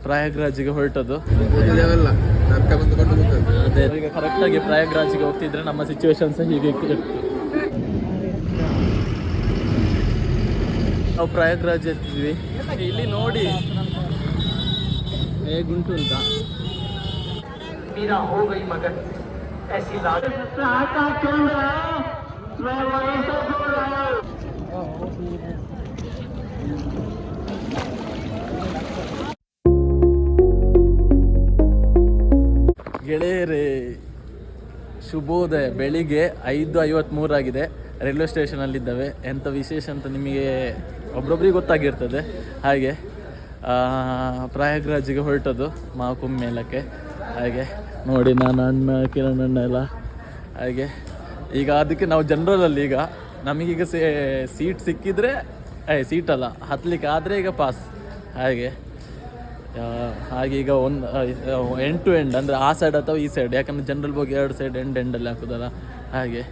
ಪ್ರಯಾಗ್ರಾಜಿಗೆ ಹೊರಟದು ಬಂದುಕೊಂಡು ಅದೇ ಈಗ ಕರೆಕ್ಟಾಗಿ ಪ್ರಯಾಗ್ರಾಜಿಗೆ ಹೋಗ್ತಿದ್ರೆ ನಮ್ಮ ಸಿಚುವೇಶನ್ಸ್ ಹೀಗೆ ಇತ್ತು. ನಾವು ಪ್ರಯಾಗ್ರಾಜ್ ಎತ್ತಿದ್ವಿ, ಇಲ್ಲಿ ನೋಡಿ ಹೇಗುಂಟು ಅಂತ. ಗೆಳೆಯರೇ ಶುಭೋದಯ, ಬೆಳಿಗ್ಗೆ 5:53 ಆಗಿದೆ. ರೈಲ್ವೆ ಸ್ಟೇಷನಲ್ಲಿದ್ದಾವೆ. ಎಂಥ ವಿಶೇಷ ಅಂತ ನಿಮಗೆ ಒಬ್ರೊಬ್ರಿಗೆ ಗೊತ್ತಾಗಿರ್ತದೆ. ಹಾಗೆ ಪ್ರಯಾಗ್ರಾಜಿಗೆ ಹೊರಟದು ಮಹಾಕುಂಭ ಮೇಳಕ್ಕೆ. ಹಾಗೆ ನೋಡಿ ನಾನು ಅಣ್ಣ ಕಿರಣ್ ಅಣ್ಣ ಎಲ್ಲ ಹಾಗೆ ಈಗ ಅದಕ್ಕೆ ನಾವು ಜನರಲಲ್ಲಿ ಈಗ ನಮಗೀಗ ಸೀಟ್ ಸಿಕ್ಕಿದರೆ ಸೀಟಲ್ಲ ಹತ್ತಲಿಕ್ಕೆ ಆದರೆ ಈಗ ಪಾಸ್. ಹಾಗೆ ಈಗ ಒಂದು ಎಂಡ್ ಟು ಎಂಡ್ ಅಂದರೆ ಆ ಸೈಡ್ ಅಥವಾ ಈ ಸೈಡ್, ಯಾಕಂದರೆ ಜನರಲ್ ಹೋಗಿ 2 ಸೈಡ್ ಎಂಡಲ್ಲಿ ಹಾಕೋದಲ್ಲ. ಹಾಗೆ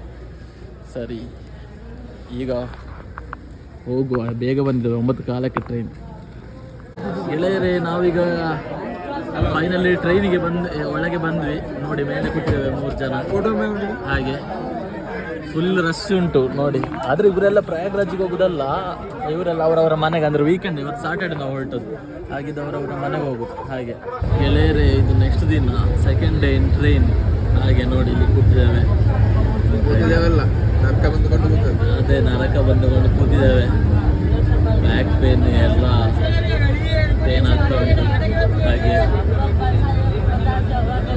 ಸರಿ ಈಗ ಹೋಗುವ, ಬೇಗ ಬಂದಿದ್ದೇವೆ, 9:04 ಟ್ರೈನ್. ಗೆಳೆಯರೇ ನಾವೀಗ ಫೈನಲಿ ಟ್ರೈನಿಗೆ ಒಳಗೆ ಬಂದ್ವಿ. ನೋಡಿ ಮೇಲೆ ಕೂತಿದ್ದೇವೆ 3 ಜನ. ಹಾಗೆ ಫುಲ್ ರಶ್ ಉಂಟು ನೋಡಿ. ಆದರೆ ಇವರೆಲ್ಲ ಪ್ರಯಾಗ್ರಾಜಿಗೆ ಹೋಗೋದಲ್ಲ, ಇವರೆಲ್ಲ ಅವರವರ ಮನೆಗೆ, ಅಂದರೆ ವೀಕೆಂಡ್, ಇವತ್ತು ಸಾಟರ್ಡೆ ನಾವು ಹೊರಟದ್ದು. ಹಾಗಿದ್ದು ಅವರವರ ಮನೆಗೆ ಹೋಗೋದು. ಹಾಗೆ ಗೆಳೆಯರೇ ಇದು ನೆಕ್ಸ್ಟ್ ದಿನ ಸೆಕೆಂಡ್ ಡೇ ಇನ್ ಟ್ರೈನ್. ಹಾಗೆ ನೋಡಿ ಇಲ್ಲಿ ಕೂತಿದ್ದೇವೆ. ಅದೇ ನರಕ ಬಂದುಕೊಂಡು ಕೂತಿದ್ದೇವೆ. ಬ್ಯಾಕ್ ಪೇನ್ ಎಲ್ಲ ಪೇನ್ ಆಗ್ತಾ ಉಂಟು. ಹಾಗೆ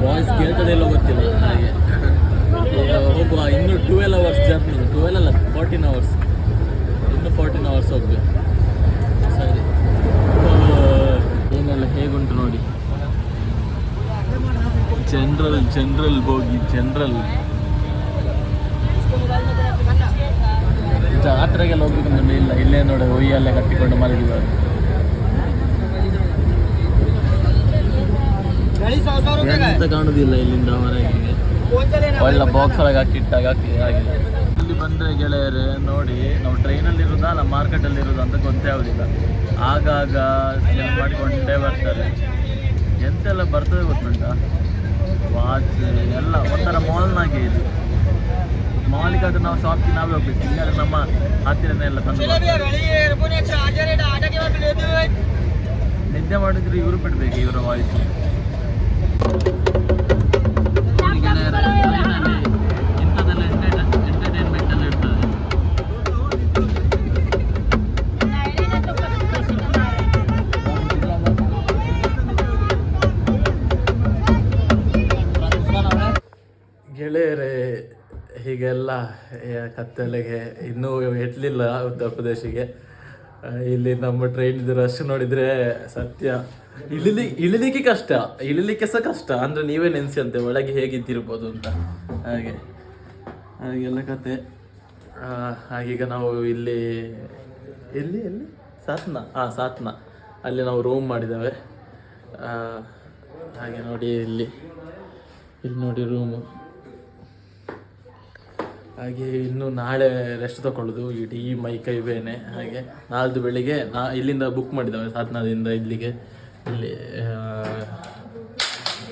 ವಾಯ್ಸ್ ಕೇಳ್ತದೆಲ್ಲ ಗೊತ್ತಿಲ್ಲ. ಹಾಗೆ ಹೋಗುವ, ಇನ್ನು 12 ಅವರ್ಸ್ ಜರ್ನಿ, 12 ಅಲ್ಲ 14 ಅವರ್ಸ್, ಇನ್ನು 14 ಅವರ್ಸ್ ಹೋಗ್ಬೇಕು. ಸರಿ ಏನೆಲ್ಲ ಹೇಗುಂಟು ನೋಡಿ. ಜನರಲ್ ಬೋಗಿ, ಜನರಲ್ ಜಾತ್ರೆಗೆಲ್ಲ ಹೋಗ್ಬೇಕಂದ್ರೆ ಇಲ್ಲ, ಇಲ್ಲೇ ನೋಡಿ ಒಯ್ಯಲ್ಲೇ ಕಟ್ಟಿಕೊಂಡು ಮಲಗಿದ್ದಾರೆ. ಎಂತ ಕಾಣುದಿಲ್ಲ ಇಲ್ಲಿಂದ ಹೊರಗೆ, ಒಳ್ಳೆ ಬಾಕ್ಸ್ ಒಳಗೆ ಹಾಕಿಟ್ಟಾಗ ಆಗಿದೆ. ಇಲ್ಲಿ ಬಂದರೆ ಗೆಳೆಯರೆ ನೋಡಿ, ನಾವು ಟ್ರೈನಲ್ಲಿರೋದಾ ಅಲ್ಲ ಮಾರ್ಕೆಟಲ್ಲಿರೋದು ಅಂತ ಗೊತ್ತೇ ಆಗೋದಿಲ್ಲ. ಆಗಾಗ ಸೆಲ್ ಮಾಡಿಕೊಂಡೇ ಬರ್ತಾರೆ. ಎಂತೆಲ್ಲ ಬರ್ತದೆ ಗೊತ್ತುಂಟ, ವಾಚ್ ಎಲ್ಲ ಒಂಥರ ಮಾಲ್ನಾಗೆ ಇದು. ಮಾಲಿಗಾದ್ರೆ ನಾವು ಶಾಪ್ಗೆ ನಾವೇ ಹೋಗ್ಬೇಕು, ಇಲ್ಲಾದ್ರೆ ನಮ್ಮ ಹತ್ತಿರನೇ ಎಲ್ಲ ತಂದು. ನಿದ್ದೆ ಮಾಡಿದ್ರೆ ಇವರು ಬಿಡ್ಬೇಕು, ಇವರ ವಾಯ್ಸ್. ಇಂಥದ್ದೆಲ್ಲ ಎಂಟರ್ಟೈನ್ಮೆಂಟ್ ಎಲ್ಲ ಇರ್ತದೆ. ಗೆಳೆಯರೇ ಹೀಗೆಲ್ಲ ಕತ್ತಲೆಗೆ ಇನ್ನೂ ಎಟ್ಲಿಲ್ಲ ಉತ್ತರ ಪ್ರದೇಶಿಗೆ. ಇಲ್ಲಿ ನಮ್ಮ ಟ್ರೈನಿದ್ದು ರಶ್ ನೋಡಿದರೆ ಸತ್ಯ ಇಳಿಲಿಕ್ಕೆ ಕಷ್ಟ, ಇಳಿಲಿಕ್ಕೆ ಸಹ ಕಷ್ಟ. ಅಂದರೆ ನೀವೇ ನೆನೆಸಿ ಅಂತೆ ಒಳಗೆ ಹೇಗಿದ್ದಿರ್ಬೋದು ಅಂತ. ಹಾಗೆಲ್ಲ ಕತೆ. ಹಾಗೀಗ ನಾವು ಇಲ್ಲಿ ಸಾತ್ನ ಅಲ್ಲಿ ನಾವು ರೂಮ್ ಮಾಡಿದ್ದೇವೆ. ಹಾಗೆ ನೋಡಿ ಇಲ್ಲಿ ನೋಡಿ ರೂಮು. ಹಾಗೆ ಇನ್ನು ನಾಳೆ ರೆಸ್ಟ್ ತಗೊಳ್ಳೋದು, ಇಡೀ ಮೈ ಕೈ ಬೇನೆ. ಹಾಗೆ ನಾಳ್ದು ಬೆಳಿಗ್ಗೆ ಇಲ್ಲಿಂದ ಬುಕ್ ಮಾಡಿದ್ದೇವೆ ಸಾತ್ನಾದಿಂದ ಇಲ್ಲಿ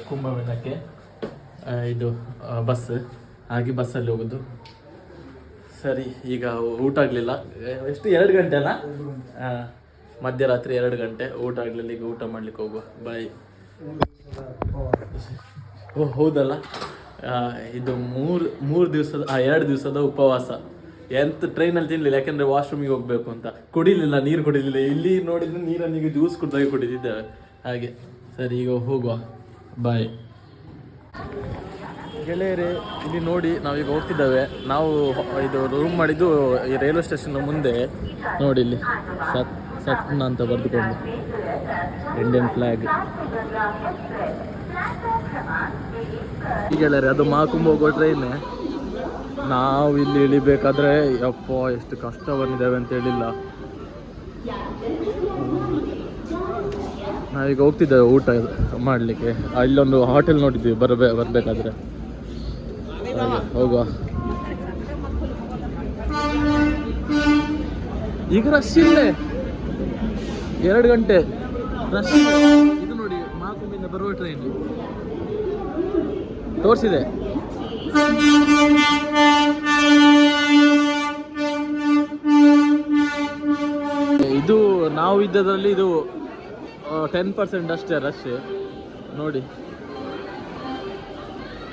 ಕುಂಭಮೇಳಕ್ಕೆ ಇದು ಬಸ್. ಹಾಗೆ ಬಸ್ಸಲ್ಲಿ ಹೋಗೋದು. ಸರಿ ಈಗ ಊಟ ಆಗಲಿಲ್ಲ, ಎಷ್ಟು 2 ಗಂಟೆ ಅಲ್ಲ, ಮಧ್ಯರಾತ್ರಿ 2 ಗಂಟೆ ಊಟ ಆಗಲಿಲ್ಲ. ಈಗ ಊಟ ಮಾಡ್ಲಿಕ್ಕೆ ಹೋಗುವ, ಬಾಯ್. ಓ ಹೌದಲ್ಲ, ಇದು 2 ದಿವಸದ ಉಪವಾಸ. ಎಂತ ಟ್ರೈನಲ್ಲಿ ತಿನ್ನಲಿಲ್ಲ, ಯಾಕೆಂದರೆ ವಾಶ್ರೂಮಿಗೆ ಹೋಗಬೇಕು ಅಂತ. ಕುಡಿಲಿಲ್ಲ, ನೀರು ಕುಡಿಲಿಲ್ಲ. ಇಲ್ಲಿ ನೋಡಿದ್ರೆ ನೀರನ್ನೀಗ ಜ್ಯೂಸ್ ಕುಡ್ದಾಗೆ ಕುಡಿದಿದ್ದೇವೆ. ಹಾಗೆ ಸರಿ ಈಗ ಹೋಗುವ, ಬಾಯ್. ಗೆಳೆಯರೇ ಇಲ್ಲಿ ನೋಡಿ ನಾವೀಗ ಹೋಗ್ತಿದ್ದೇವೆ. ನಾವು ಇದು ರೂಮ್ ಮಾಡಿದ್ದು ಈ ರೈಲ್ವೆ ಸ್ಟೇಷನ್ ಮುಂದೆ ನೋಡಿ, ಇಲ್ಲಿ ಸತ್ನ ಅಂತ ಬರೆದುಕೊಂಡು ಇಂಡಿಯನ್ ಫ್ಲಾಗ್. ಗೆಳೆಯರೆ ಅದು ಮಹಾಕುಂಭ ಹೋಗೋ ಟ್ರೈನ್. ನಾವು ಇಲ್ಲಿ ಇಳಿಬೇಕಾದ್ರೆ ಯಪ್ಪ ಎಷ್ಟು ಕಷ್ಟ ಬಂದಿದ್ದೇವೆ ಅಂತ ಹೇಳಿಲ್ಲ. ನಾವೀಗ ಹೋಗ್ತಿದ್ದೇವೆ ಊಟ ಮಾಡಲಿಕ್ಕೆ. ಅಲ್ಲೊಂದು ಹೋಟೆಲ್ ನೋಡಿದ್ವಿ ಬರಬೇಕಾದ್ರೆ. ಹೋಗುವ. ಈಗ ರಶ್ ಇಲ್ಲೇ 2 ಗಂಟೆ ರಶ್ ಇದು ನೋಡಿ ಮಾಕುಂಬಿಂದ ಬರುವ ಟ್ರೈನ್ ತೋರಿಸಿದೆ. ಇದು ನಾವು ಇದ್ದದ್ರಲ್ಲಿ ಇದು 10% ಅಷ್ಟೇ ರಶ್ ನೋಡಿ.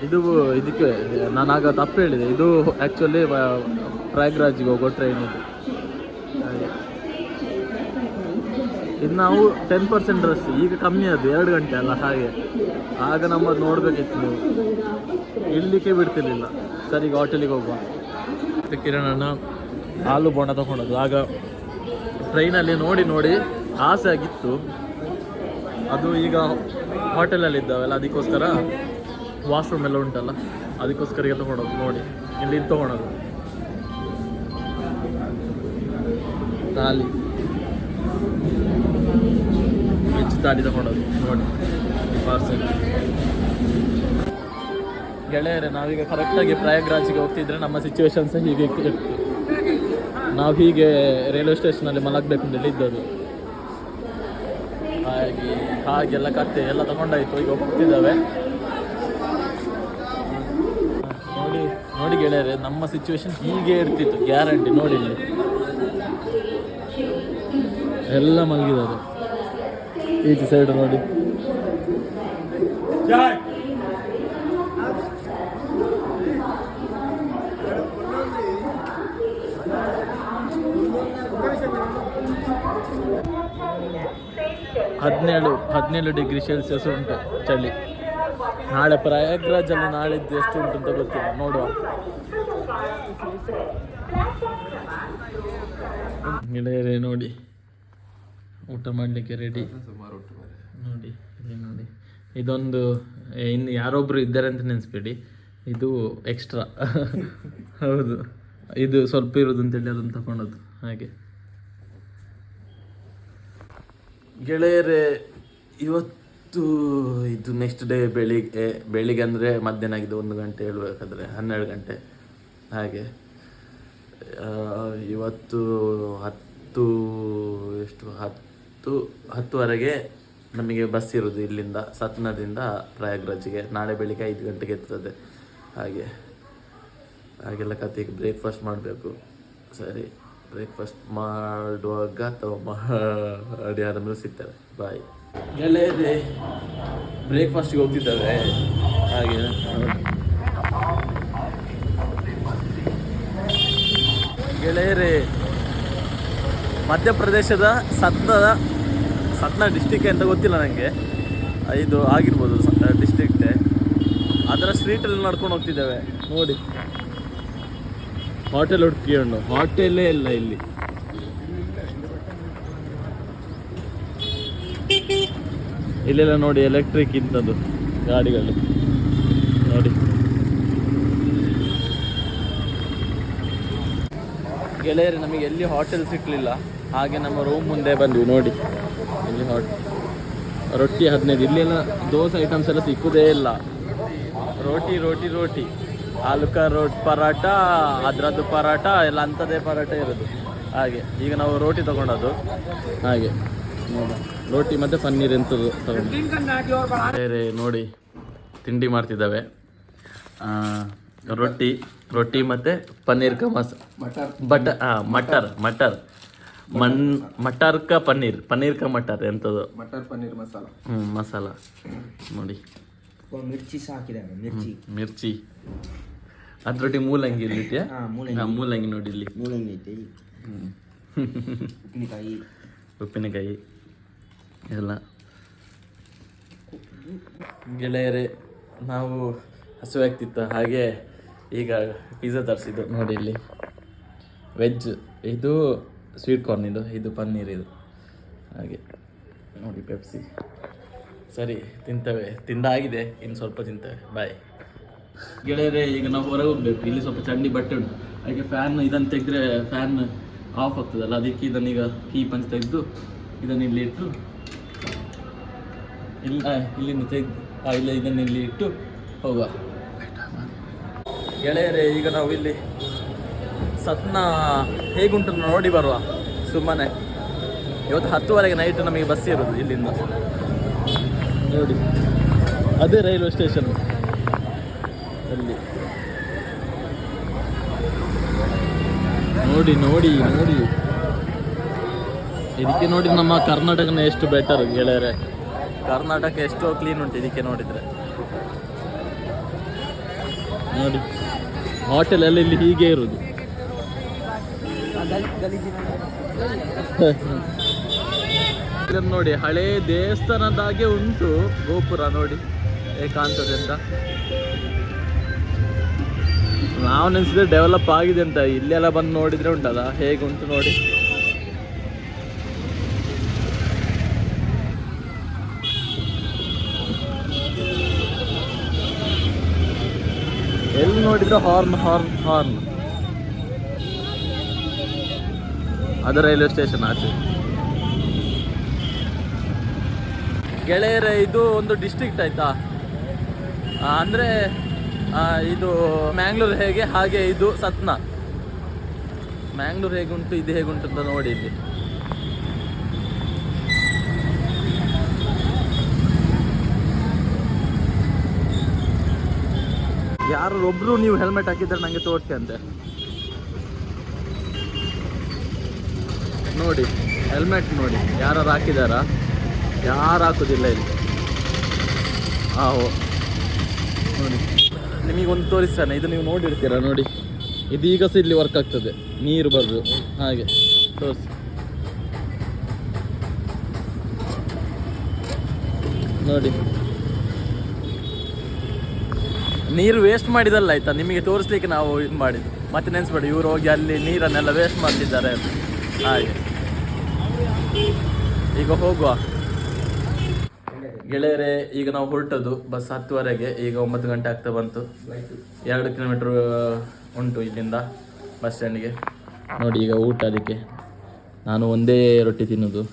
ಇದು ಇದಕ್ಕೆ ನಾನು ಆಗ ತಪ್ಪು ಹೇಳಿದೆ, ಇದು ಆ್ಯಕ್ಚುಲಿ ಪ್ರಯಾಗ್ರಾಜ್ಗೆ ಹೋಗೋ ಟ್ರೈನ್ ಇದು. ಇದು ನಾವು 10% ರಶ್, ಈಗ ಕಮ್ಮಿ ಅದು 2 ಗಂಟೆ ಅಲ್ಲ ಹಾಗೆ. ಆಗ ನಮ್ಮದು ನೋಡಬೇಕಿತ್ತು, ನೀವು ಇರಲಿಕ್ಕೆ ಬಿಡ್ತಿರ್ಲಿಲ್ಲ. ಸರಿ ಈಗ ಹೋಟೆಲಿಗೆ ಹೋಗುವ. ಕಿರಣನ ಹಾಲು ಬೋಂಡ ತಗೊಂಡದ್ದು ಆಗ ಟ್ರೈನಲ್ಲಿ ನೋಡಿ ನೋಡಿ ಆಸೆ ಆಗಿತ್ತು. ಅದು ಈಗ ಹೋಟೆಲಲ್ಲಿ ಇದ್ದಾವಲ್ಲ, ಅದಕ್ಕೋಸ್ಕರ ವಾಶ್ರೂಮ್ ಎಲ್ಲ ಉಂಟಲ್ಲ, ಅದಕ್ಕೋಸ್ಕರ ಈಗ ತೊಗೊಳೋದು ನೋಡಿ. ಇಲ್ಲಿ ತೊಗೊಳೋದು ತಾಲಿ ವೆಜ್ ತಾಲಿ ತೊಗೊಳೋದು ನೋಡಿ ಪಾರ್ಸೆಲ್. ಗೆಳೆಯರೆ, ನಾವೀಗ ಕರೆಕ್ಟಾಗಿ ಪ್ರಯಾಗ್ರಾಜ್ಗೆ ಹೋಗ್ತಿದ್ರೆ ನಮ್ಮ ಸಿಚುವೇಶನ್ಸ್ ಹೀಗೆ ಇತ್ತು. ನಾವು ಹೀಗೆ ರೈಲ್ವೆ ಸ್ಟೇಷನಲ್ಲಿ ಮಲಗಬೇಕು ಅಂತೇಳಿ ಇದ್ದದ್ದು. ಹಾಗೆಲ್ಲ ಕತ್ತೆ ಎಲ್ಲ ತಗೊಂಡಾಯ್ತು, ಈಗ ಹೋಗ್ತಿದ್ದಾವೆ ನೋಡಿ. ನೋಡಿ ಗೆಳೆಯರೆ, ನಮ್ಮ ಸಿಚುವೇಶನ್ ಹೀಗೆ ಇರ್ತಿತ್ತು ಗ್ಯಾರಂಟಿ. ನೋಡಿ ಇಲ್ಲಿ ಎಲ್ಲ ಮಲಗಿದ್ದಾರೆ, ಈಚೆ ಸೈಡ್ ನೋಡಿ. ಹದಿನೇಳು ಡಿಗ್ರಿ ಸೆಲ್ಸಿಯಸ್ ಉಂಟು ಚಳಿ. ನಾಳೆ ಪ್ರಯಾಗ್ರಾಜಲ್ಲಿ ನಾಳಿದ್ದು ಎಷ್ಟು ಉಂಟು ಅಂತ ಗೊತ್ತಿಲ್ಲ, ನೋಡುವ. ಗೆಳೆಯರೇ ನೋಡಿ, ಊಟ ಮಾಡಲಿಕ್ಕೆ ರೆಡಿ ನೋಡಿ. ಇಲ್ಲಿ ನೋಡಿ, ಇದೊಂದು ಇನ್ನು ಯಾರೊಬ್ಬರು ಇದ್ದಾರೆ ಅಂತ ನೆನೆಸ್ಬೇಡಿ, ಇದು ಎಕ್ಸ್ಟ್ರಾ. ಹೌದು, ಇದು ಸ್ವಲ್ಪ ಇರೋದು ಅಂತೇಳಿ ಅದನ್ನು ತಗೊಂಡದ್ದು ಹಾಗೆ. ಗೆಳೆಯರೇ, ಇವತ್ತು ಇದು ನೆಕ್ಸ್ಟ್ ಡೇ ಬೆಳಿಗ್ಗೆ ಅಂದರೆ ಮಧ್ಯಾಹ್ನ ಆಗಿದೆ 1 ಗಂಟೆ, ಹೇಳ್ಬೇಕಾದ್ರೆ 12 ಗಂಟೆ ಹಾಗೆ. ಇವತ್ತು 10:10ವರೆಗೆ ನಮಗೆ ಬಸ್ ಇರೋದು ಇಲ್ಲಿಂದ ಸತ್ನಾದಿಂದ ಪ್ರಯಾಗ್ರಾಜ್ಗೆ. ನಾಳೆ ಬೆಳಿಗ್ಗೆ 5 ಗಂಟೆಗೆ ಇರ್ತದೆ ಹಾಗೆಲ್ಲ ಕತೆಗೆ ಬ್ರೇಕ್ಫಾಸ್ಟ್ ಮಾಡಬೇಕು. ಸರಿ, ಬ್ರೇಕ್ಫಾಸ್ಟ್ ಮಾಡುವಾಗ ಅಥವಾ ಮಾಡಿ ಆದಮೇಲೆ ಸಿಗ್ತೇವೆ. ಬಾಯ್. ಗೆಳೆಯರೇ, ಬ್ರೇಕ್ಫಾಸ್ಟಿಗೆ ಹೋಗ್ತಿದ್ದಾವೆ ಹಾಗೆ. ಗೆಳೆಯರೇ, ಮಧ್ಯಪ್ರದೇಶದ ಸತ್ನಾ ಡಿಸ್ಟಿಕ್ ಅಂತ ಗೊತ್ತಿಲ್ಲ ನನಗೆ, ಇದು ಆಗಿರ್ಬೋದು ಡಿಸ್ಟ್ರಿಕ್ಟೇ. ಅದರ ಸ್ಟ್ರೀಟಲ್ಲಿ ನಡ್ಕೊಂಡು ಹೋಗ್ತಿದ್ದೇವೆ ನೋಡಿ. ಹೋಟೆಲ್ ಹುಡುಕಿಕೊಂಡು ಹೋಟೆಲ್ಲೇ ಇಲ್ಲ ಇಲ್ಲಿ. ಇಲ್ಲೆಲ್ಲ ನೋಡಿ ಎಲೆಕ್ಟ್ರಿಕ್ ಇಂಥದ್ದು ಗಾಡಿಗಳು ನೋಡಿ. ಗೆಳೆಯರು, ನಮಗೆ ಎಲ್ಲಿ ಹೋಟೆಲ್ ಸಿಕ್ಕಲಿಲ್ಲ, ಹಾಗೆ ನಮ್ಮ ರೂಮ್ ಮುಂದೆ ಬಂದ್ವಿ ನೋಡಿ. ಇಲ್ಲಿ ರೊಟ್ಟಿ 15, ಇಲ್ಲೆಲ್ಲ ದೋಸೆ ಐಟಮ್ಸ್ ಎಲ್ಲ ಸಿಕ್ಕುವುದೇ ಇಲ್ಲ. ರೋಟಿ ಆಲೂಕ ಪರಾಟ, ಅದರದ್ದು ಪರಾಟ ಎಲ್ಲ ಅಂಥದ್ದೇ ಪರಾಟ ಇರೋದು ಹಾಗೆ. ಈಗ ನಾವು ರೋಟಿ ತೊಗೊಂಡದ್ದು ಹಾಗೆ ರೋಟಿ ಮತ್ತು ಪನ್ನೀರ್ ಎಂಥದ್ದು ತಗೊಂಡು. ಬೇರೆ ನೋಡಿ ತಿಂಡಿ ಮಾಡ್ತಿದ್ದಾವೆ. ರೊಟ್ಟಿ ಮತ್ತು ಪನ್ನೀರ್ ಕ ಮಟರ್ ಕ ಪನ್ನೀರ್ ಕ ಮಟರ್ ಎಂಥದ್ದು ಮಟರ್ ಪನ್ನೀರ್ ಮಸಾಲ. ಮಸಾಲ ನೋಡಿ. ಮಿರ್ಚಿ ಅದ್ರೊಟ್ಟಿಗೆ ಮೂಲಂಗಿ ಇಲ್ಲಿದ್ಯಾ? ಮೂಲಂಗಿ ನೋಡಿ ಇಲ್ಲಿ ಉಪ್ಪಿನಕಾಯಿ ಎಲ್ಲ. ಗೆಳೆಯರೇ, ನಾವು ಹಸುವಾಗ್ತಿತ್ತು ಹಾಗೆ ಈಗ ಪಿಜ್ಜಾ ತರಿಸಿದ್ದು ನೋಡಿ. ಇಲ್ಲಿ ವೆಜ್, ಇದು ಸ್ವೀಟ್ ಕಾರ್ನ್, ಇದು ಪನ್ನೀರ್, ಇದು ಹಾಗೆ ನೋಡಿ. ಪೆಪ್ಸಿ. ಸರಿ, ತಿಂತೇವೆ, ತಿಂದಾಗಿದೆ, ಇನ್ನು ಸ್ವಲ್ಪ ತಿಂತೇವೆ. ಬಾಯ್. ಗೆಳೆಯರೇ, ಈಗ ನಾವು ಹೊರಗೆ ಹೋಗ್ಬೇಕು. ಇಲ್ಲಿ ಸ್ವಲ್ಪ ಚಂಡಿ ಬಟ್ಟೆ ಉಂಟು, ಹಾಗೆ ಫ್ಯಾನ್ ಇದನ್ನು ತೆಗೆದ್ರೆ ಫ್ಯಾನ್ ಆಫ್ ಆಗ್ತದಲ್ಲ, ಅದಕ್ಕೆ ಇದನ್ನೀಗ ಕೀ ಪಂಚ್ ತೆಗೆದು ಇದನ್ನು ಇಲ್ಲಿ ಇಟ್ಟು ಇಲ್ಲಿಂದ ತೆಗೆದು ಇದನ್ನು ಇಲ್ಲಿ ಇಟ್ಟು ಹೋಗುವ. ಗೆಳೆಯರೇ, ಈಗ ನಾವು ಇಲ್ಲಿ ಸತ್ನಾ ಹೇಗುಂಟು ನೋಡಿ ಬರುವ ಸುಮ್ಮನೆ. ಇವತ್ತು 10:30ಗೆ ನೈಟ್ ನಮಗೆ ಬಸ್ ಇರೋದು ಇಲ್ಲಿಂದ. ನೋಡಿ ಅದೇ ರೈಲ್ವೆ ಸ್ಟೇಷನ್ ಅಲ್ಲಿ. ನೋಡಿ ನೋಡಿ ನೋಡಿ ಇದಕ್ಕೆ ನೋಡಿ ನಮ್ಮ ಕರ್ನಾಟಕನ ಎಷ್ಟು ಬೆಟರ್ ಗೆಳೆಯರೆ. ಕರ್ನಾಟಕ ಎಷ್ಟೋ ಕ್ಲೀನ್ ಉಂಟು ಇದಕ್ಕೆ ನೋಡಿದರೆ. ನೋಡಿ ಹೋಟೆಲ್ ಎಲ್ಲ ಇಲ್ಲಿ ಹೀಗೆ ಇರುವುದು. ಇದನ್ನು ನೋಡಿ ಹಳೇ ದೇವಸ್ಥಾನದಾಗೆ ಉಂಟು ಗೋಪುರ. ನೋಡಿ ಹೇಗೆ ಕಾಣ್ತದೆ ಅಂತ. ನಾವು ನೆನೆಸಿದ್ರೆ ಡೆವಲಪ್ ಆಗಿದೆ ಅಂತ. ಇಲ್ಲೆಲ್ಲ ಬಂದು ನೋಡಿದ್ರೆ ಉಂಟಲ್ಲ ಹೇಗೆ ಉಂಟು ನೋಡಿ. ಎಲ್ಲಿ ನೋಡಿದ್ರೆ ಹಾರ್ನ್ ಹಾರ್ನ್ ಹಾರ್ನ್. ಅದು ರೈಲ್ವೆ ಸ್ಟೇಷನ್ ಆಚೆ. ಗೆಳೆಯರೆ ಇದು ಒಂದು ಡಿಸ್ಟ್ರಿಕ್ಟ್ ಆಯ್ತಾ. ಅಂದರೆ ಇದು ಮ್ಯಾಂಗ್ಳೂರು ಹೇಗೆ ಹಾಗೆ ಇದು ಸತ್ನಾ. ಮ್ಯಾಂಗ್ಳೂರು ಹೇಗುಂಟು ಇದು ಹೇಗುಂಟು ಅಂತ ನೋಡಿ ಇಲ್ಲಿ. ಯಾರೊಬ್ರು ನೀವು ಹೆಲ್ಮೆಟ್ ಹಾಕಿದ್ರೆ ನನಗೆ ತೋರಿಸಿ ಅಂತೆ. ನೋಡಿ ಹೆಲ್ಮೆಟ್ ನೋಡಿ ಯಾರು ಹಾಕಿದಾರಾ? ಯಾರು ಹಾಕೋದಿಲ್ಲ ಇಲ್ಲಿ. ನೋಡಿ ನಿಮಗೊಂದು ತೋರಿಸ್ತಾನೆ. ಇದು ನೀವು ನೋಡಿರ್ತೀರಾ ನೋಡಿ. ಇದೀಗ ಸಹ ಇಲ್ಲಿ ವರ್ಕ್ ಆಗ್ತದೆ. ನೀರು ಬರೋದು ಹಾಗೆ ತೋರಿಸಿ. ನೋಡಿ ನೀರು ವೇಸ್ಟ್ ಮಾಡಿದಲ್ಲ ಆಯ್ತಾ, ನಿಮಗೆ ತೋರಿಸ್ಲಿಕ್ಕೆ ನಾವು ಇದು ಮಾಡಿದ್ದು. ಮತ್ತೆ ನೆನೆಸ್ಬೇಡಿ ಇವರು ಹೋಗಿ ಅಲ್ಲಿ ನೀರನ್ನೆಲ್ಲ ವೇಸ್ಟ್ ಮಾಡ್ತಿದ್ದಾರೆ ಹಾಗೆ. ಈಗ ಹೋಗುವ ಗೆಳೆಯರೆ. ಈಗ ನಾವು ಹೊರಟದ್ದು ಬಸ್ 10:30ಗೆ. ಈಗ 9 ಗಂಟೆ ಆಗ್ತಾ ಬಂತು. 2 ಕಿಲೋಮೀಟ್ರ್ ಉಂಟು ಇಲ್ಲಿಂದ ಬಸ್ ಸ್ಟ್ಯಾಂಡಿಗೆ. ನೋಡಿ ಈಗ ಊಟ. ಅದಕ್ಕೆ ನಾನು ಒಂದೇ ರೊಟ್ಟಿ ತಿನ್ನೋದು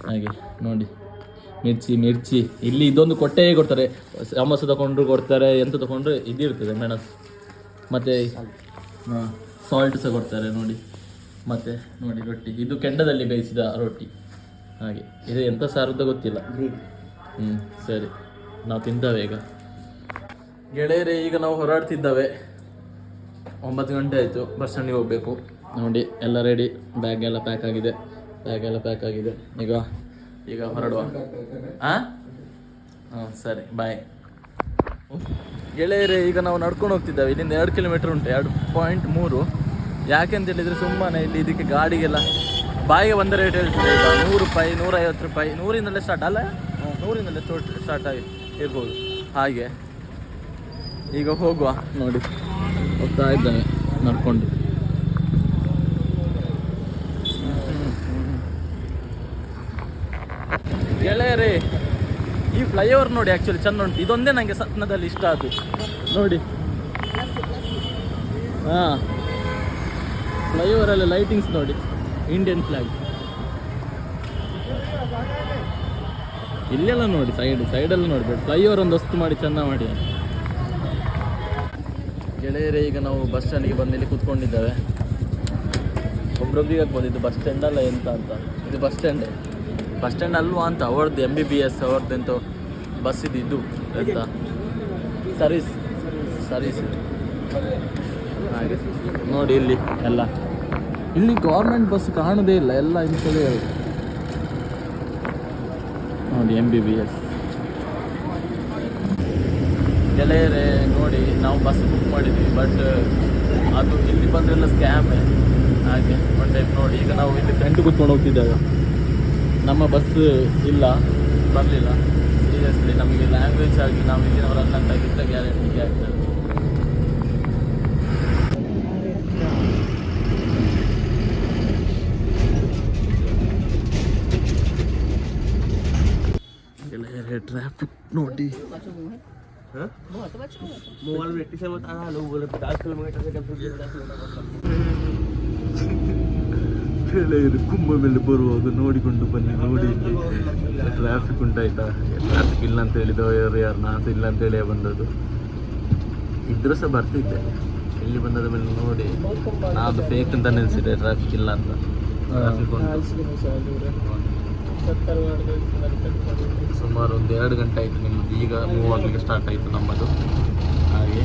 ಹಾಗೆ. ನೋಡಿ ಮಿರ್ಚಿ ಇಲ್ಲಿ ಇದೊಂದು ಕೊಟ್ಟೇ ಕೊಡ್ತಾರೆ. ಸಮೋಸ ತಗೊಂಡ್ರು ಕೊಡ್ತಾರೆ, ಎಂತ ತಗೊಂಡ್ರು ಇದಿರ್ತದೆ ಮೆಣಸು. ಮತ್ತು ಸಾಲ್ಟ್ ಸಹ ಕೊಡ್ತಾರೆ ನೋಡಿ. ಮತ್ತು ನೋಡಿ ರೊಟ್ಟಿ ಇದು ಕೆಂಡದಲ್ಲಿ ಬೇಯಿಸಿದ ರೊಟ್ಟಿ ಹಾಗೆ. ಇದು ಎಂಥ ಸಾರದ ಗೊತ್ತಿಲ್ಲ. ಸರಿ ನಾವು ತಿಂತೇವೆ ಈಗ ಗೆಳೆಯರೇ. ಈಗ ನಾವು ಹೊರಡ್ತಿದ್ದಾವೆ. 9 ಗಂಟೆ ಆಯಿತು. ಬಸ್ ಸ್ಟ್ಯಾಂಡಿಗೆ ಹೋಗಬೇಕು. ನೋಡಿ ಎಲ್ಲ ರೆಡಿ. ಬ್ಯಾಗ್ ಎಲ್ಲ ಪ್ಯಾಕ್ ಆಗಿದೆ. ಈಗ ಹೊರಡುವ. ಹಾಂ ಸರಿ ಬಾಯ್ ಗೆಳೆಯರೇ. ಈಗ ನಾವು ನಡ್ಕೊಂಡು ಹೋಗ್ತಿದ್ದೇವೆ. ಇಲ್ಲಿಂದ 2 ಕಿಲೋಮೀಟ್ರ್ ಉಂಟು. 2.3. ಯಾಕೆ ಅಂತ ಹೇಳಿದರೆ ಸುಮ್ಮನೆ ಇಲ್ಲಿ ಇದಕ್ಕೆ ಗಾಡಿಗೆಲ್ಲ ಬಾಯಿಗೆ ಬಂದ ರೇಟ್ ಹೇಳ್ತಿದೆ. ಈಗ 100 ರೂಪಾಯಿ, 150 ರೂಪಾಯಿ, 100ರಿಂದಲೇ ಸ್ಟಾರ್ಟ್ ಅಲ್ಲ, 100ರಿಂದಲೇ ಸ್ಟಾರ್ಟ್ ಆಗಿ ಇರ್ಬೋದು ಹಾಗೆ. ಈಗ ಹೋಗುವ. ನೋಡಿ ಹೋಗ್ತಾ ಇದ್ದಾನೆ ನಡ್ಕೊಂಡು. ಗೆಳೆಯರೇ ಈ ಫ್ಲೈಓವರ್ ನೋಡಿ ಆ್ಯಕ್ಚುಲಿ ಚೆಂದ ಉಂಟು. ಇದೊಂದೇ ನನಗೆ ಸತ್ನದಲ್ಲಿ ಇಷ್ಟ ಆಯಿತು ನೋಡಿ. ಹಾಂ ಫ್ಲೈಓವರಲ್ಲಿ ಲೈಟಿಂಗ್ಸ್ ನೋಡಿ. ಇಂಡಿಯನ್ ಫ್ಲ್ಯಾಗ್ ಇಲ್ಲೆಲ್ಲ ನೋಡಿ. ಸೈಡಲ್ಲಿ ನೋಡಬೇಡಿ. ಫ್ಲೈಓವರ್ ಒಂದು ವಸ್ತು ಮಾಡಿ ಚೆಂದ ಮಾಡಿ. ಗೆಳೆಯರೇ ಈಗ ನಾವು ಬಸ್ ಸ್ಟ್ಯಾಂಡಿಗೆ ಬಂದು ಇಲ್ಲಿ ಕೂತ್ಕೊಂಡಿದ್ದೇವೆ. ಒಬ್ರೊಬ್ರಿಗೆ ಆಗ್ಬೋದು ಇದು ಬಸ್ ಸ್ಟ್ಯಾಂಡ್ ಅಲ್ಲ ಎಂತ ಅಂತ. ಇದು ಬಸ್ ಸ್ಟ್ಯಾಂಡ್ ಅಲ್ವಾ ಅಂತ. ಅವ್ರದ್ದು MBBS ಅವ್ರದ್ದು ಎಂತ ಬಸ್ ಇದು ಎಂತ ಸರ್ವಿಸ್ ಹಾಗೆ. ನೋಡಿ ಇಲ್ಲಿ ಎಲ್ಲ ಇಲ್ಲಿ ಗೌರ್ಮೆಂಟ್ ಬಸ್ ಕಾಣೋದೇ ಇಲ್ಲ. ಎಲ್ಲ ಇಂಥದೇ ನೋಡಿ MBBS. ಗೆಳೆಯರೇ ನೋಡಿ ನಾವು ಬಸ್ ಬುಕ್ ಮಾಡಿದ್ವಿ. ಬಟ್ ಅದು ಇಲ್ಲಿ ಬಂದರೆಲ್ಲ ಸ್ಕ್ಯಾಮೇ ಹಾಗೆ ಒಂದು ಟೈಪ್ ನೋಡಿ. ಈಗ ನಾವು ಇಲ್ಲಿ ಫ್ರೆಂಡ್ ಕೂತ್ಕೊಂಡು ಹೋಗ್ತಿದ್ದೇವೆ. ನಮ್ಮ ಬಸ್ ಬರಲಿಲ್ಲ. ಸೀರಿಯಸ್ಲಿ ನಮಗೆ ಲ್ಯಾಂಗ್ವೇಜ್ ಆಗಿ ನಾವು ಇಲ್ಲಿನವರಲ್ಲ ಅಂತ ಇದ್ದ ಗ್ಯಾರಂಟಿ ಆಗ್ತದೆ. ಟ್ರಾಫಿಕ್ ನೋಡಿ. ಗೆಳೆಯರು ಕುಂಭಮೇಲೆ ಬರುವಾಗ ನೋಡಿಕೊಂಡು ಬನ್ನಿ. ನೋಡಿ ಇಲ್ಲಿ ಟ್ರಾಫಿಕ್ ಉಂಟಾಯ್ತಾ. ಟ್ರಾಫಿಕ್ ಇಲ್ಲ ಅಂತ ಹೇಳಿದವರು ಯಾರು? ನಾನು ಇಲ್ಲ ಅಂತೇಳಿ ಬಂದದ್ದು. ಇದ್ರೂ ಸಹ ಬರ್ತಿದ್ದೆ. ಇಲ್ಲಿ ಬಂದದ ಮೇಲೆ ನೋಡಿ ನಾನು ಫೇಕ್ ಅಂತ ನೆನೆಸಿದೆ ಟ್ರಾಫಿಕ್ ಇಲ್ಲ ಅಂತ. ಸುಮಾರು ಒಂದು 2 ಗಂಟೆ ಆಯಿತು ನಿಮ್ಮದು. ಈಗ ಮೂವ್ ಆಗಲಿಕ್ಕೆ ಸ್ಟಾರ್ಟ್ ಆಯಿತು ನಮ್ಮದು. ಹಾಗೆ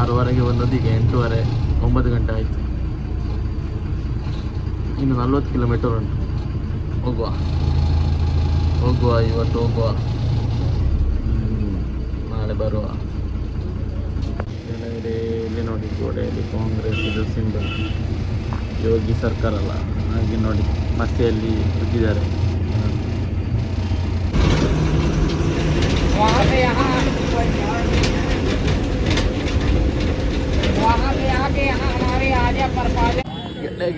6:15ಗೆ ಬಂದದ್ದು, ಈಗ 8:30 9 ಗಂಟೆ ಆಯಿತು. ಇನ್ನು 40 ಕಿಲೋಮೀಟರ್ ಉಂಟು. ಹೋಗುವ ಇವತ್ತು ಹೋಗುವ, ನಾಳೆ ಬರುವ. ಇಲ್ಲಿ ನೋಡಿ ಗೋಡೆಯಲ್ಲಿ ಕಾಂಗ್ರೆಸ್ ಇದು ಸಿಂಬಲ್, ಯೋಗಿ ಸರ್ಕಾರ ಅಲ್ಲ ಹಾಗೆ ನೋಡಿ ಮಸ್ತಿಯಲ್ಲಿ ಬಿದ್ದಿದ್ದಾರೆ.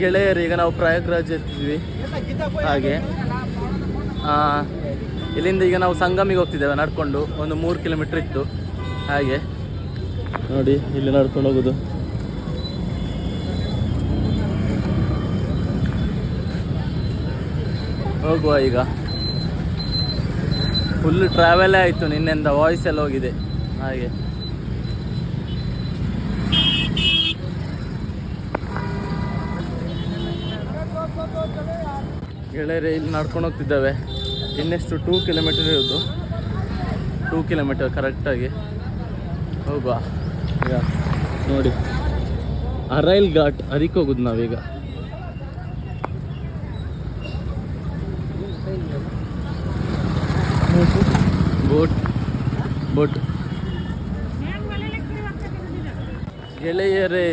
ಗೆಳೆಯರು, ಈಗ ನಾವು ಪ್ರಯಾಗ್ರಾಜ್ ಎತ್ತಿದ್ವಿ. ಹಾಗೆ ಇಲ್ಲಿಂದ ಈಗ ನಾವು ಸಂಗಮಿಗೆ ಹೋಗ್ತಿದ್ದೇವೆ ನಡ್ಕೊಂಡು. ಒಂದು 3 ಕಿಲೋಮೀಟ್ರ್ ಇತ್ತು. ಹಾಗೆ ನೋಡಿ ಇಲ್ಲಿ ನಡ್ಕೊಂಡು ಹೋಗೋದು. ಹೋಗುವ ಈಗ. ಫುಲ್ ಟ್ರಾವೆಲೇ ಆಯಿತು, ನಿನ್ನೆಂದ ವಾಯ್ಸ್ ಎಲ್ಲ ಹೋಗಿದೆ. ಹಾಗೆ ಗೆಳೆಯರೆ, ಇಲ್ಲಿ ನಡ್ಕೊಂಡು ಹೋಗ್ತಿದ್ದೇವೆ. ಇನ್ನೆಷ್ಟು 2 ಕಿಲೋಮೀಟರ್ ಇರೋದು. 2 ಕಿಲೋಮೀಟರ್ ಕರೆಕ್ಟಾಗಿ ಹೋಗುವ ಈಗ. ನೋಡಿ ಅರೈಲ್ ಘಾಟ್, ಅದಕ್ಕೆ ಹೋಗುದು ನಾವೀಗ. ಬೋಟ್ ಗೆಳೆಯರೇ,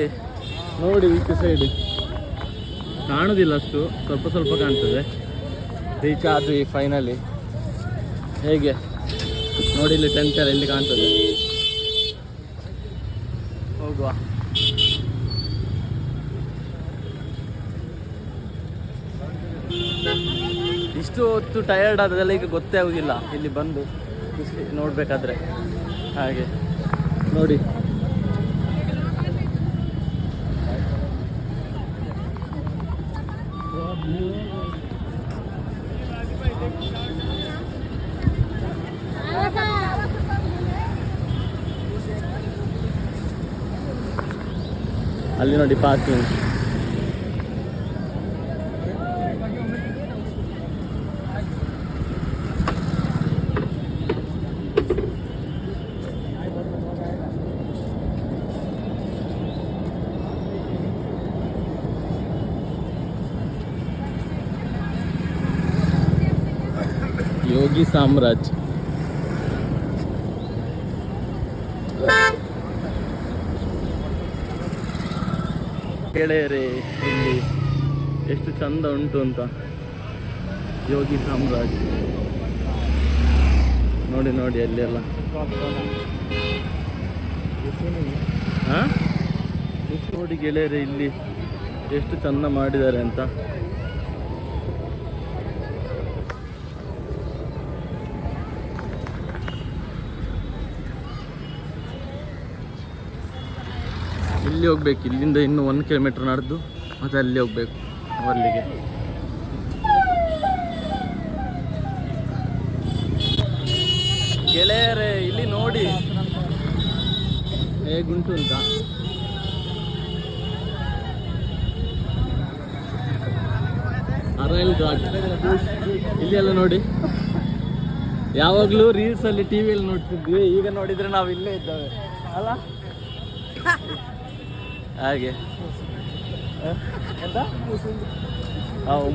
ನೋಡಿ ಈ ಸೈಡ್ ಕಾಣುದಿಲ್ಲ, ಅಷ್ಟು ಸ್ವಲ್ಪ ಕಾಣ್ತದೆ. ರೀಚ್ ಆದ್ವಿ ಫೈನಲಿ. ಹೇಗೆ ನೋಡಿ, ಇಲ್ಲಿ ಟೆಂಟ್ ಎಲ್ಲ ಇಲ್ಲಿ ಕಾಣ್ತದೆ. ಹೋಗುವ. ಇಷ್ಟು ಹೊತ್ತು ಟಯರ್ಡ್ ಆದದೆಲ್ಲ ಈಗ ಗೊತ್ತೇ ಆಗುದಿಲ್ಲ ಇಲ್ಲಿ ಬಂದು ನೋಡ್ಬೇಕಾದ್ರೆ. ಹಾಗೆ ನೋಡಿ ಅಲ್ಲಿ ನೋಡಿ ಪಾರ್ಕಿಂಗ್. ಯೋಗಿ ಸಾಮ್ರಾಜ್. ಗೆಳೆಯರೇ, ಇಲ್ಲಿ ಎಷ್ಟು ಚಂದ ಉಂಟು ಅಂತ. ಯೋಗಿ ಸಾಮ್ರಾಜ್ ನೋಡಿ ನೋಡಿ ಅಲ್ಲೆಲ್ಲ. ನೋಡಿ ಗೆಳೆಯರೇ, ಇಲ್ಲಿ ಎಷ್ಟು ಚಂದ ಮಾಡಿದ್ದಾರೆ ಅಂತ. ಇಲ್ಲಿ ಹೋಗ್ಬೇಕು. ಇಲ್ಲಿಂದ ಇನ್ನು 1 ಕಿಲೋಮೀಟರ್ ನಡೆದು ಮತ್ತೆ ಅಲ್ಲಿ ಹೋಗ್ಬೇಕು ಅಲ್ಲಿಗೆ. ಗೆಳೆಯರೇ, ಇಲ್ಲಿ ನೋಡಿ ಹೇಗುಂಟು ಅಂತ. ಅರೈಲ್ ಘಾಟ್ ಇಲ್ಲಿ ಎಲ್ಲ ನೋಡಿ. ಯಾವಾಗಲೂ ರೀಲ್ಸಲ್ಲಿ ಟಿವಿಯಲ್ಲಿ ನೋಡ್ತಿದ್ವಿ, ಈಗ ನೋಡಿದರೆ ನಾವು ಇಲ್ಲೇ ಇದ್ದೇವೆ ಅಲ್ಲ. ಹಾಗೆ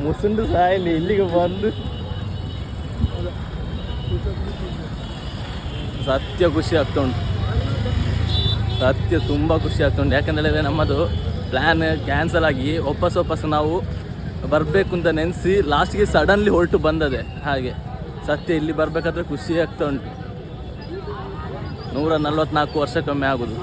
ಮುಸುಂಡು ಸಹ ಇಲ್ಲಿಗೆ ಬಂದು ಸತ್ಯ ಖುಷಿ ಆಗ್ತಾ ಉಂಟು. ಸತ್ಯ ತುಂಬ ಖುಷಿ ಆಗ್ತಾ ಉಂಟು. ಯಾಕಂದರೆ ನಮ್ಮದು ಪ್ಲ್ಯಾನ್ ಕ್ಯಾನ್ಸಲ್ ಆಗಿ ವಾಪಸ್ ನಾವು ಬರಬೇಕು ಅಂತ ನೆನೆಸಿ ಲಾಸ್ಟ್ಗೆ ಸಡನ್ಲಿ ಹೊರಟು ಬಂದದೆ. ಹಾಗೆ ಸತ್ಯ ಇಲ್ಲಿ ಬರಬೇಕಾದ್ರೆ ಖುಷಿ ಆಗ್ತಾ ಉಂಟು. 144 ವರ್ಷಕ್ಕೊಮ್ಮೆ ಆಗೋದು.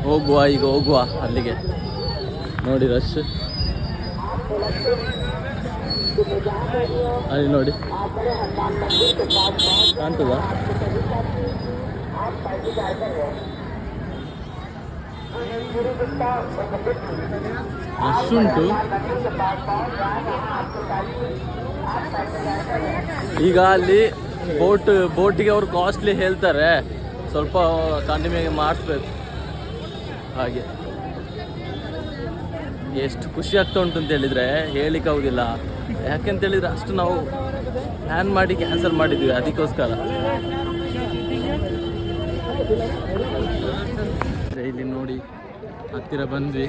ಹೋಗುವ ಈಗ, ಹೋಗುವ ಅಲ್ಲಿಗೆ. ನೋಡಿ ರಶ್ ಅಲ್ಲಿ ನೋಡಿ ಕಾಣ್ತದ. ರಶ್ ಉಂಟು. ಈಗ ಅಲ್ಲಿ ಬೋಟಿಗೆ ಅವರು ಕಾಸ್ಟ್ಲಿ ಹೇಳ್ತಾರೆ, ಸ್ವಲ್ಪ ಕಡಿಮೆ ಮಾಡಿಸ್ಬೇಕು. ಹಾಗೆ ಎಷ್ಟು ಖುಷಿ ಆಗ್ತಾ ಉಂಟು ಅಂತ ಹೇಳಿದರೆ ಹೇಳಿಕ್ಕೆ ಆಗೋದಿಲ್ಲ. ಯಾಕೆಂತೇಳಿದರೆ ಅಷ್ಟು ನಾವು ಪ್ಲ್ಯಾನ್ ಮಾಡಿ ಕ್ಯಾನ್ಸಲ್ ಮಾಡಿದ್ವಿ ಅದಕ್ಕೋಸ್ಕರ. ಇಲ್ಲಿ ನೋಡಿ ಹತ್ತಿರ ಬಂದ್ವಿ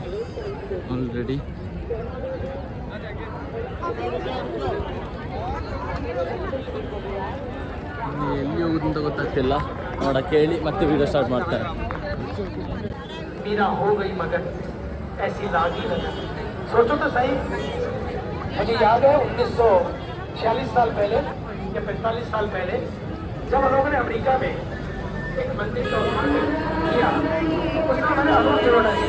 ಆಲ್ರೆಡಿ. ಎಲ್ಲಿ ಹೋಗುದು ಅಂತ ಗೊತ್ತಾಗ್ತಿಲ್ಲ. ನೋಡ ಕೇಳಿ ಮತ್ತೆ ವಿಡಿಯೋ ಸ್ಟಾರ್ಟ್ ಮಾಡ್ತಾರೆ. सोचो तो सही, मुझे याद है 1946 साल पहले या 45 साल पहले जब हम लोगों ने अमेरिका में एक मंदिर का उद्घाटन किया, उसका मैंने अरुण जोड़ा है.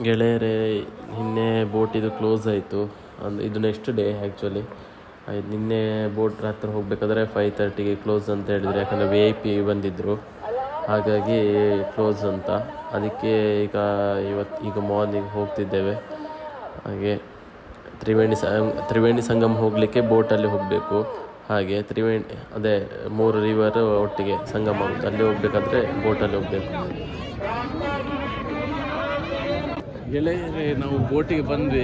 ಗೆಳೆಯರೇ, ನಿನ್ನೆ ಬೋಟಿದು ಕ್ಲೋಸ್ ಆಯಿತು. ಇದು ನೆಕ್ಸ್ಟ್ ಡೇ ಆ್ಯಕ್ಚುಲಿ. ನಿನ್ನೆ ಬೋಟ್ ಹತ್ರ ಹೋಗಬೇಕಾದ್ರೆ 5:30ಗೆ ಕ್ಲೋಸ್ ಅಂತ ಹೇಳಿದರು. ಯಾಕಂದರೆ VIP ಬಂದಿದ್ದರು, ಹಾಗಾಗಿ ಕ್ಲೋಸ್ ಅಂತ. ಅದಕ್ಕೆ ಈಗ ಮಾರ್ನಿಂಗ್ ಹೋಗ್ತಿದ್ದೇವೆ. ಹಾಗೆ ತ್ರಿವೇಣಿ ಸಂಗಮ ಹೋಗಲಿಕ್ಕೆ ಬೋಟಲ್ಲಿ ಹೋಗಬೇಕು. ಹಾಗೆ ಅದೇ 3 ರಿವರ್ ಒಟ್ಟಿಗೆ ಸಂಗಮ ಆಗುತ್ತೆ. ಅಲ್ಲಿ ಹೋಗಬೇಕಾದ್ರೆ ಬೋಟಲ್ಲಿ ಹೋಗಬೇಕು. ಗೆಳೆಯರೇ, ನಾವು ಬೋಟಿಗೆ ಬಂದ್ವಿ.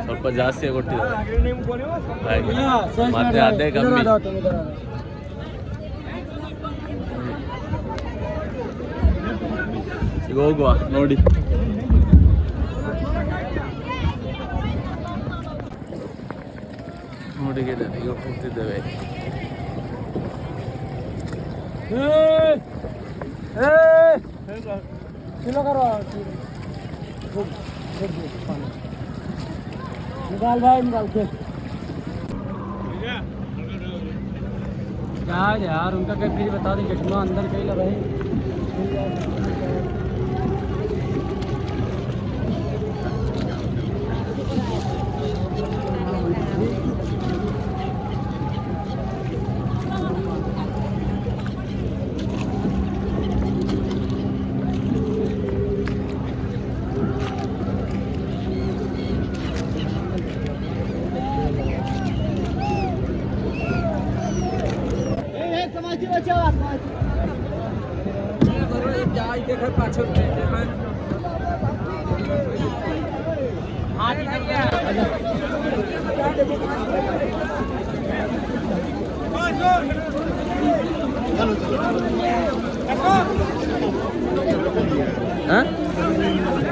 ಸ್ವಲ್ಪ ಜಾಸ್ತಿ ಕೊಟ್ಟಿದ್ದಾರೆ ಹಾಗೆ, ಮತ್ತೆ ಅದೇ ಕಮ್ಮಿ. ಈಗ ಹೋಗುವ ನೋಡಿ. ನೋಡಿ ಗೆಳೆಯರೆ, ಈಗ ಹೋಗ್ತಿದ್ದೇವೆ. निकाल भाई, निकाल के यार उनका क्या प्लीज बता दें कितना अंदर कहीं लगा है.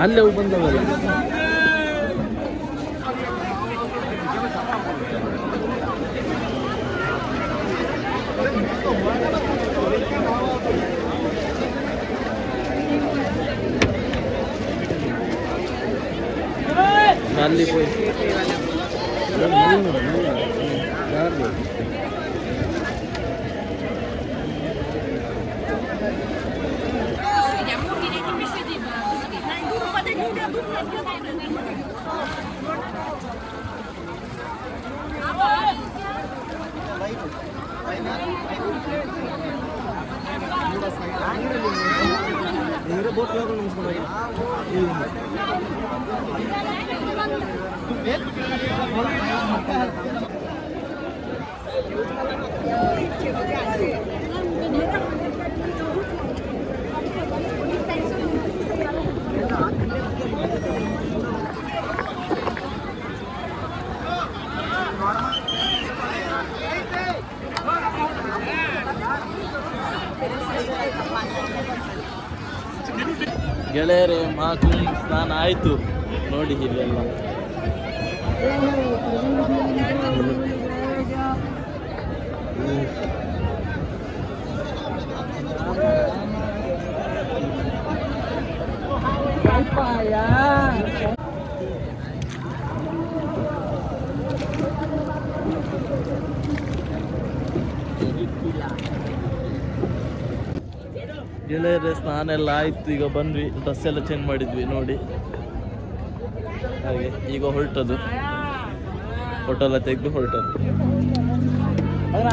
ಅಲ್ಲೇ ಬಂದವಲ್ಲ. ಅಲ್ಲಿ போய் ಗೆಳೆಯರೇ ಮಹಾಕುಂಭ ಸ್ನಾನ ಆಯಿತು ನೋಡಿ ಇಲ್ಲೆಲ್ಲ. ಗೆಳೆಯರೇ ಸ್ನಾನ ಎಲ್ಲ ಆಯ್ತು, ಈಗ ಬಂದ್ವಿ, ಡ್ರೆಸ್ ಎಲ್ಲ ಚೇಂಜ್ ಮಾಡಿದ್ವಿ ನೋಡಿ. ಹಾಗೆ ಈಗ ಹೊರಟದು, ಫೋಟೋ ಎಲ್ಲ ತೆಗೆದು ಹೊರಟದು. ಅದ್ರ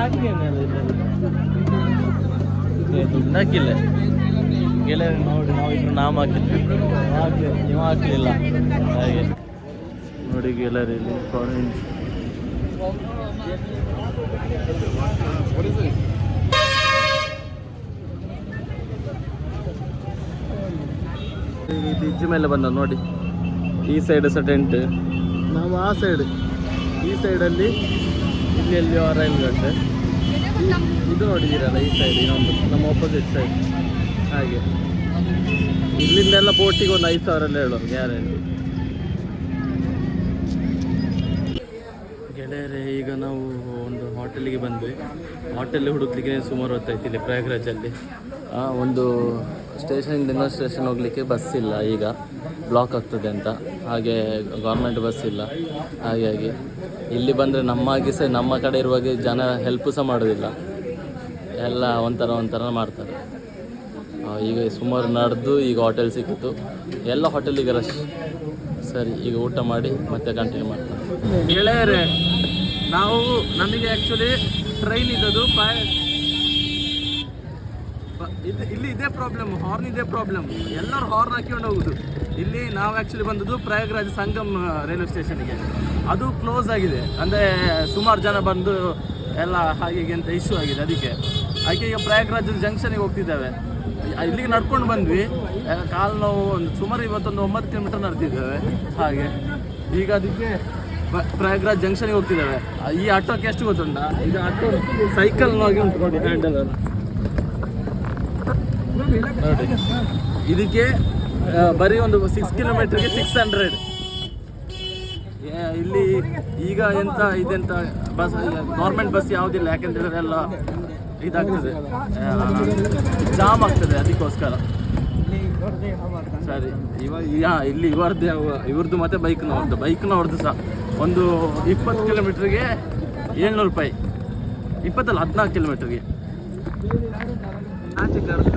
ಹಾಕಿಲ್ಲ ಗೆಳೆಯರ ನೋಡಿ, ನಾವು ಇಬ್ರು ನಾಮ ಹಾಕಿದ್ವಿ, ನೀವು ಹಾಕಲಿಲ್ಲ. ಹಾಗೆ ನೋಡಿ ಗೆಳೆಯರಲ್ಲಿ ಬ್ರಿಡ್ಜ್ ಮೇಲೆ ಬಂದ ನೋಡಿ. ಈ ಸೈಡ್ ಸಹ ಟೆಂಟ್, ನಾವು ಆ ಸೈಡ್, ಈ ಸೈಡಲ್ಲಿ ಇಲ್ಲಿ ಎಲ್ಲಿಯೋ ರೈಲ್ ಗಂಟೆ, ಇದು ನೋಡಿದ್ದೀರಲ್ಲ ಈ ಸೈಡ್, ಇನ್ನೊಂದು ನಮ್ಮ ಆಪೋಸಿಟ್ ಸೈಡ್. ಹಾಗೆ ಇಲ್ಲಿಂದೆಲ್ಲ ಬೋಟಿಗೆ ಒಂದು 5,000 ಹೇಳೋದು ಗ್ಯಾರಂಟಿ. ಗೆಳೆಯರೇ ಈಗ ನಾವು ಒಂದು ಹೋಟೆಲಿಗೆ ಬಂದ್ವಿ. ಹೋಟೆಲ್ ಹುಡುಕ್ಲಿಕ್ಕೆ ಸುಮಾರು ಹೊತ್ತಾಯ್ತು ಇಲ್ಲಿ ಪ್ರಯಾಗ್ರಾಜಲ್ಲಿ. ಒಂದು ಸ್ಟೇಷನಿಂದ ಇನ್ನೊಂದು ಸ್ಟೇಷನ್ ಹೋಗಲಿಕ್ಕೆ ಬಸ್ ಇಲ್ಲ, ಈಗ ಬ್ಲಾಕ್ ಆಗ್ತದೆ ಅಂತ. ಹಾಗೆ ಗೌರ್ಮೆಂಟ್ ಬಸ್ ಇಲ್ಲ. ಹಾಗಾಗಿ ಇಲ್ಲಿ ಬಂದರೆ ನಮ್ಮಾಗಿ ಸಹ ನಮ್ಮ ಕಡೆ ಇರುವಾಗೆ ಜನ ಹೆಲ್ಪ್ ಸಹ ಮಾಡೋದಿಲ್ಲ, ಎಲ್ಲ ಒಂಥರ ಮಾಡ್ತಾರೆ. ಈಗ ಸುಮಾರು ನಡೆದು ಈಗ ಹೋಟೆಲ್ ಸಿಕ್ಕಿತು, ಎಲ್ಲ ಹೋಟೆಲಿಗೆ ರಶ್. ಸರಿ, ಈಗ ಊಟ ಮಾಡಿ ಮತ್ತೆ ಕಂಟಿನ್ಯೂ ಮಾಡ್ತಾರೆ. ಗೆಳೆಯರೇ, ನಮಗೆ ಆ್ಯಕ್ಚುಲಿ ಟ್ರೈನ್ ಇದ್ದದ್ದು ಇಲ್ಲಿ ಇದೇ ಪ್ರಾಬ್ಲಮ್, ಹಾರ್ನ್ ಇದೇ ಪ್ರಾಬ್ಲಮ್, ಎಲ್ಲರೂ ಹಾರ್ನ್ ಹಾಕಿಕೊಂಡು ಹೋಗುದು. ಇಲ್ಲಿ ನಾವು ಆ್ಯಕ್ಚುಲಿ ಬಂದದ್ದು ಪ್ರಯಾಗ್ರಾಜ್ ಸಂಗಮ್ ರೈಲ್ವೆ ಸ್ಟೇಷನ್ಗೆ, ಅದು ಕ್ಲೋಸ್ ಆಗಿದೆ. ಅಂದರೆ ಸುಮಾರು ಜನ ಬಂದು ಎಲ್ಲ ಹಾಗೆ ಅಂತ ಇಶ್ಯೂ ಆಗಿದೆ. ಅದಕ್ಕೆ ಈಗ ಪ್ರಯಾಗ್ರಾಜ್ ಜಂಕ್ಷನಿಗೆ ಹೋಗ್ತಿದ್ದೇವೆ. ಇಲ್ಲಿಗೆ ನಡ್ಕೊಂಡು ಬಂದ್ವಿ, ಕಾಲು ನೋವು ಸುಮಾರು ಇವತ್ತೊಂದು 9 ಕಿಲೋಮೀಟರ್ ನಡೆದಿದ್ದೇವೆ. ಹಾಗೆ ಈಗ ಅದಕ್ಕೆ ಪ್ರಯಾಗ್ರಾಜ್ ಜಂಕ್ಷನ್ಗೆ ಹೋಗ್ತಿದ್ದೇವೆ. ಈ ಆಟೋಕ್ಕೆ ಎಷ್ಟು ಗೊತ್ತುಂಟಾ? ಇದು ಆಟೋ ಸೈಕಲ್ನಾಗಿ ಉಂಟು ನೋಡಿ, ಹ್ಯಾಂಡಲ್ ನೋಡಿ. ಇದಕ್ಕೆ ಬರೀ ಒಂದು 6 ಕಿಲೋಮೀಟರ್ಗೆ 600. ಇಲ್ಲಿ ಈಗ ಇದೆಂತ ಬಸ್, ಗೌರ್ಮೆಂಟ್ ಬಸ್ ಯಾವುದಿಲ್ಲ, ಯಾಕೆಂತೇಳಿದ್ರೆ ಎಲ್ಲ ಇದಾಗ್ತದೆ, ಜಾಮ್ ಆಗ್ತದೆ. ಅದಕ್ಕೋಸ್ಕರ ಸರಿ ಇಲ್ಲಿ ಇವ್ರದ್ದು ಮತ್ತೆ ಬೈಕ್ನವ್ರದ್ದು ಸಹ ಒಂದು 20 ಕಿಲೋಮೀಟ್ರಿಗೆ 700 ರೂಪಾಯಿ. 20 ಅಲ್ಲ, 14 ಕಿಲೋಮೀಟ್ರಿಗೆ. ಆಚೆ ಕರೆದು